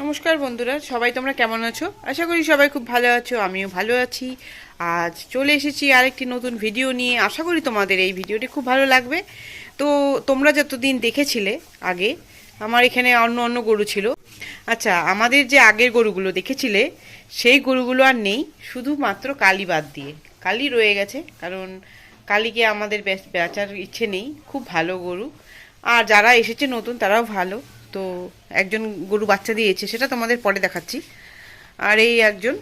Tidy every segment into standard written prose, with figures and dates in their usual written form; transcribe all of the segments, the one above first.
নমস্কার বন্ধুরা, সবাই তোমরা কেমন আছো? আশা করি সবাই খুব ভালো আছো, আমিও ভালো আছি। আজ চলে এসেছি আরেকটি নতুন ভিডিও নিয়ে। আশা করি তোমাদের এই ভিডিওটি খুব ভালো লাগবে। তো তোমরা যতদিন দেখেছিলে আগে, আমার এখানে অন্য অন্য গরু ছিল। আচ্ছা, আমাদের যে আগের গরুগুলো দেখেছিলে সেই গরুগুলো আর নেই, শুধুমাত্র কালী বাদ দিয়ে। কালী রয়ে গেছে, কারণ কালীকে আমাদের বেচার ইচ্ছে নেই। খুব ভালো গরু, আর যারা এসেছে নতুন তারাও ভালো। তো একজন গরু বাচ্চা দিয়েছে, সেটা তোমাদের পরে দেখাচ্ছি। আর এই একজন,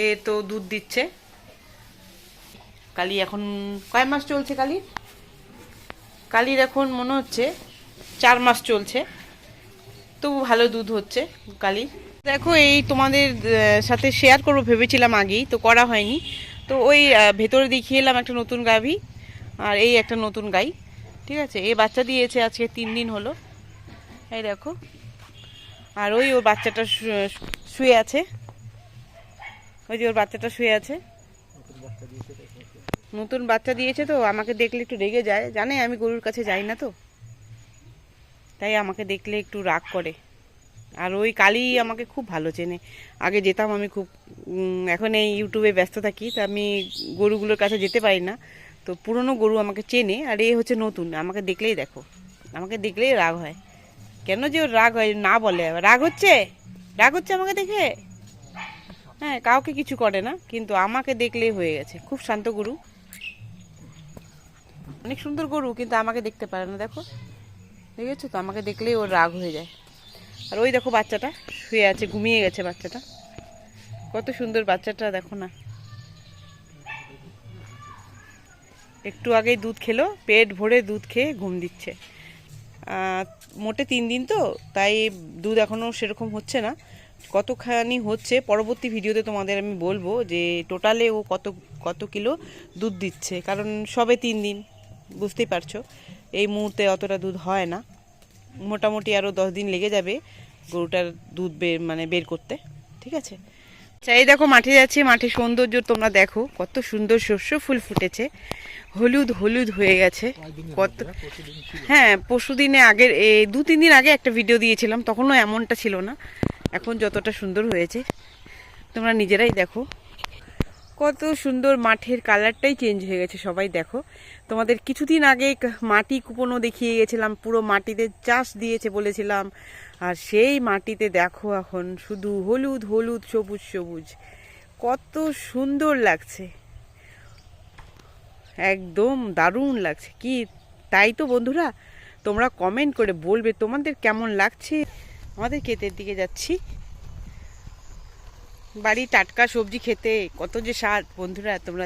এ তো দুধ দিচ্ছে। কালী এখন কয় মাস চলছে? কালীর এখন মনে হচ্ছে 4 মাস চলছে। তবু ভালো দুধ হচ্ছে কালীর। দেখো, এই তোমাদের সাথে শেয়ার করবো ভেবেছিলাম আগেই, তো করা হয়নি। তো ওই ভেতরে দেখিয়ে এলাম একটা নতুন গাভী, আর এই একটা নতুন গাই। ঠিক আছে, এই বাচ্চা দিয়েছে আজকে 3 দিন হলো। এই দেখো, আর ওই ওর বাচ্চাটা শুয়ে আছে। ওই যে ওর বাচ্চাটা শুয়ে আছে, নতুন বাচ্চা দিয়েছে। তো আমাকে দেখলে একটু রেগে যায়, জানে আমি গরুর কাছে যাই না, তো তাই আমাকে দেখলে একটু রাগ করে। আর ওই কালী আমাকে খুব ভালো চেনে। আগে যেতাম আমি খুব, এখন এই ইউটিউবে ব্যস্ত থাকি, তো আমি গরুগুলোর কাছে যেতে পারি না। তো পুরনো গরু আমাকে চেনে, আর এ হচ্ছে নতুন। আমাকে দেখলেই দেখো, আমাকে দেখলেই রাগ হয়। কেন যে ওর রাগ হয় না বলে, রাগ হচ্ছে, রাগ হচ্ছে আমাকে দেখে। হ্যাঁ, কাউকে কিছু করে না, কিন্তু আমাকে দেখলেই হয়ে গেছে। খুব শান্ত গরু, অনেক সুন্দর গরু, কিন্তু আমাকে দেখতে পারে না। দেখো, দেখেছো তো, আমাকে দেখলেই ওর রাগ হয়ে যায়। আর ওই দেখো বাচ্চাটা শুয়ে আছে, ঘুমিয়ে গেছে বাচ্চাটা। কত সুন্দর বাচ্চাটা, দেখো না। একটু আগেই দুধ খেলো, পেট ভরে দুধ খেয়ে ঘুম দিচ্ছে। মোটে 3 দিন তো, তাই দুধ এখনও সেরকম হচ্ছে না। কতখানি হচ্ছে পরবর্তী ভিডিওতে তোমাদের আমি বলবো, যে টোটালে ও কত কত কিলো দুধ দিচ্ছে। কারণ সবে 3 দিন, বুঝতেই পারছো, এই মুহূর্তে অতটা দুধ হয় না। মোটামুটি আরও 10 দিন লেগে যাবে গরুটার দুধ বের করতে। ঠিক আছে। আচ্ছা, এই দেখো মাঠে যাচ্ছি। মাঠের সৌন্দর্য তোমরা দেখো, কত সুন্দর শস্য ফুল ফুটেছে, হলুদ হলুদ হয়ে গেছে। কত, হ্যাঁ, পরশুদিনে আগের 2-3 দিন আগে একটা ভিডিও দিয়েছিলাম, তখনও এমনটা ছিল না। এখন যতটা সুন্দর হয়েছে তোমরা নিজেরাই দেখো। কত সুন্দর, মাঠের কালারটাই চেঞ্জ হয়ে গেছে। সবাই দেখো, তোমাদের কিছুদিন আগে মাটি কুপনো দেখিয়ে গেছিলাম, পুরো মাটিতে চাষ দিয়েছে বলেছিলাম। আর সেই মাটিতে দেখো এখন শুধু হলুদ হলুদ, সবুজ সবুজ, কত সুন্দর লাগছে। একদম দারুণ লাগছে কি, তাই তো বন্ধুরা, তোমরা কমেন্ট করে বলবে তোমাদের কেমন লাগছে। আমাদের ক্ষেতের দিকে যাচ্ছি, বাড়ি টাটকা সবজি খেতে কত যে স্বাদ। বন্ধুরা, তোমরা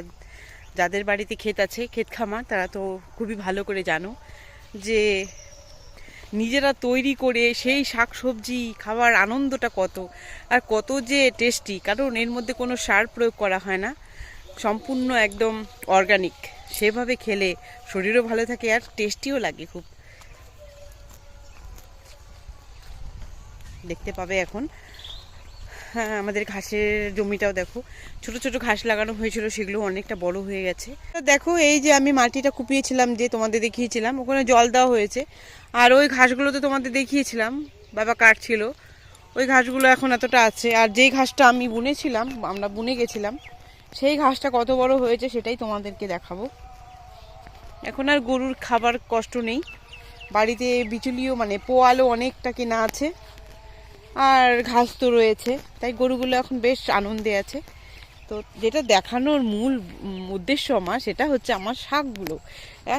যাদের বাড়িতে ক্ষেত আছে, ক্ষেত খামার, তারা তো খুবই ভালো করে জানো যে নিজেরা তৈরি করে সেই শাক সবজি খাওয়ার আনন্দটা কত, আর কত যে টেস্টি। কারণ এর মধ্যে কোনো সার প্রয়োগ করা হয় না, সম্পূর্ণ একদম অর্গানিক। সেভাবে খেলে শরীরও ভালো থাকে, আর টেস্টিও লাগে খুব। দেখতে পাবে এখন। হ্যাঁ, আমাদের ঘাসের জমিটাও দেখো, ছোট ছোট ঘাস লাগানো হয়েছিল, সেগুলো অনেকটা বড় হয়ে গেছে। দেখো, এই যে আমি মাটিটা কুপিয়েছিলাম, যে তোমাদের দেখিয়েছিলাম, ওখানে জল দেওয়া হয়েছে। আর ওই ঘাসগুলো তো তোমাদের দেখিয়েছিলাম, বাবা কাটছিল। ওই ঘাসগুলো এখন এতটা আছে। আর যেই ঘাসটা আমি বুনেছিলাম, আমরা বুনে গেছিলাম, সেই ঘাসটা কত বড় হয়েছে সেটাই তোমাদেরকে দেখাবো। এখন আর গরুর খাবার কষ্ট নেই, বাড়িতে বিচুলিও পোয়ালও অনেকটা কেনা আছে, আর ঘাস তো রয়েছে, তাই গরুগুলো এখন বেশ আনন্দে আছে। তো যেটা দেখানোর মূল উদ্দেশ্য আমার, সেটা হচ্ছে আমার শাকগুলো।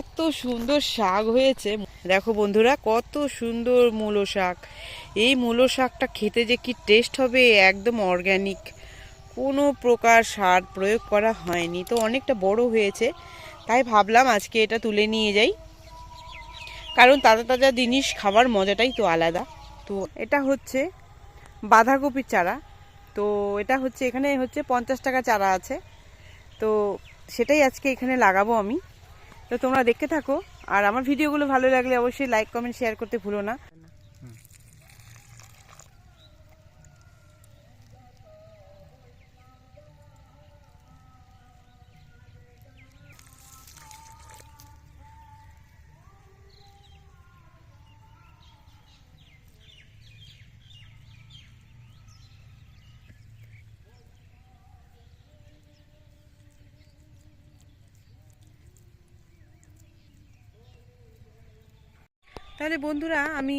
এত সুন্দর শাক হয়েছে দেখো বন্ধুরা, কত সুন্দর মূলো শাক। এই মূলো শাকটা খেতে যে কি টেস্ট হবে, একদম অর্গ্যানিক, কোনো প্রকার সার প্রয়োগ করা হয়নি। তো অনেকটা বড় হয়েছে, তাই ভাবলাম আজকে এটা তুলে নিয়ে যাই, কারণ তাজা তাজা জিনিস খাবার মজাটাই তো আলাদা। তো এটা হচ্ছে বাঁধাকপির চারা। তো এটা হচ্ছে, এখানে হচ্ছে 50 টাকা চারা আছে। তো সেটাই আজকে এখানে লাগাবো আমি। তো তোমরা দেখতে থাকো, আর আমার ভিডিওগুলো ভালো লাগলে অবশ্যই লাইক কমেন্ট শেয়ার করতে ভুলো না। তাহলে বন্ধুরা আমি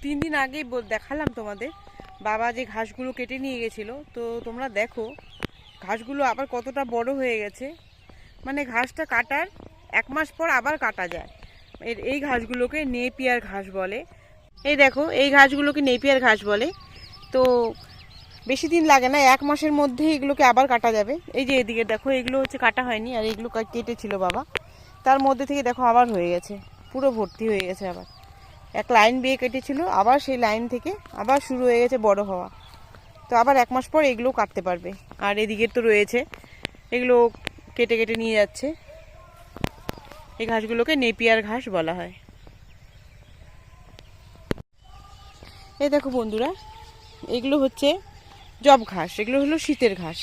3 দিন আগেই দেখালাম তোমাদের বাবা যে ঘাসগুলো কেটে নিয়ে গেছিলো, তো তোমরা দেখো ঘাসগুলো আবার কতটা বড় হয়ে গেছে। মানে ঘাসটা কাটার 1 মাস পর আবার কাটা যায়। এই ঘাসগুলোকে নেপিয়ার ঘাস বলে। এই দেখো এই ঘাসগুলোকে নেপিয়ার ঘাস বলে। তো বেশি দিন লাগে না, 1 মাসের মধ্যে এগুলোকে আবার কাটা যাবে। এই যে এদিকে দেখো এগুলো হচ্ছে কাটা হয়নি, আর এগুলো কেটেছিল বাবা, তার মধ্যে থেকে দেখো আবার হয়ে গেছে, পুরো ভর্তি হয়ে গেছে। আবার এক লাইন বিয়ে কেটেছিল, আবার সেই লাইন থেকে আবার শুরু হয়ে গেছে বড় হওয়া। তো আবার 1 মাস পর এগুলো কাটতে পারবে। আর এদিকে তো রয়েছে, এগুলো কেটে কেটে নিয়ে যাচ্ছে। এই ঘাসগুলোকে নেপিয়ার ঘাস বলা হয়। এই দেখো বন্ধুরা, এগুলো হচ্ছে জব ঘাস, এগুলো হলো শীতের ঘাস।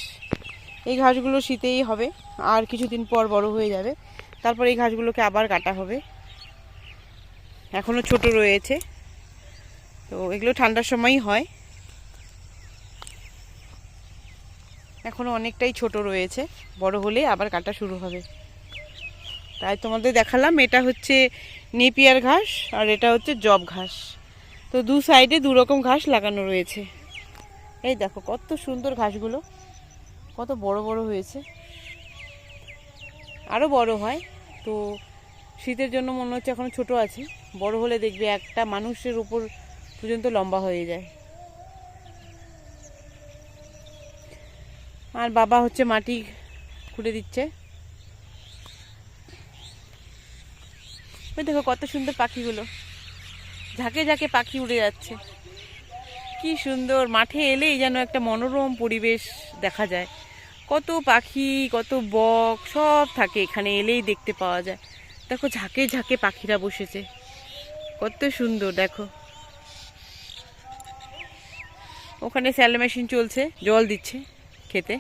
এই ঘাসগুলো শীতেই হবে, আর কিছুদিন পর বড় হয়ে যাবে। তারপর এই ঘাসগুলোকে আবার কাটা হবে। এখনো ছোট রয়েছে, তো এগুলো ঠান্ডার সময়ই হয়। এখনো অনেকটাই ছোট রয়েছে, বড় হলে আবার কাটা শুরু হবে। তাই তোমাদের দেখালাম, এটা হচ্ছে নেপিয়ার ঘাস আর এটা হচ্ছে জব ঘাস। তো দু সাইডে 2 রকম ঘাস লাগানো রয়েছে। এই দেখো কত সুন্দর ঘাসগুলো, কত বড় বড় হয়েছে, আরও বড় হয়। তো শীতের জন্য মনে হচ্ছে এখন ছোট আছে, বড় হলে দেখবে একটা মানুষের উপর পর্যন্ত লম্বা হয়ে যায়। আর বাবা হচ্ছে মাটি খুঁড়ে দিচ্ছে। ওই দেখো কত সুন্দর পাখিগুলো, ঝাঁকে ঝাঁকে পাখি উড়ে যাচ্ছে। কি সুন্দর, মাঠে এলেই যেন একটা মনোরম পরিবেশ দেখা যায়। কত পাখি, কত বক সব থাকে এখানে এলেই দেখতে পাওয়া যায়। দেখো ঝাঁকে ঝাঁকে পাখিরা বসেছে, কত সুন্দর। দেখো ওখানে স্যালো মেশিন চলছে, জল দিচ্ছে খেতে।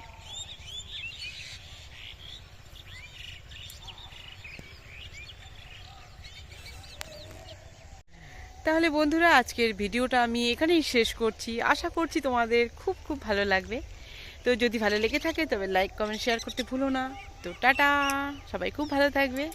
তাহলে বন্ধুরা আজকের ভিডিওটা আমি এখানেই শেষ করছি। আশা করছি তোমাদের খুব খুব ভালো লাগবে। তো যদি ভালো লেগে থাকে তবে লাইক কমেন্ট শেয়ার করতে ভুলো না। তো টাটা, সবাই খুব ভালো থাকবে।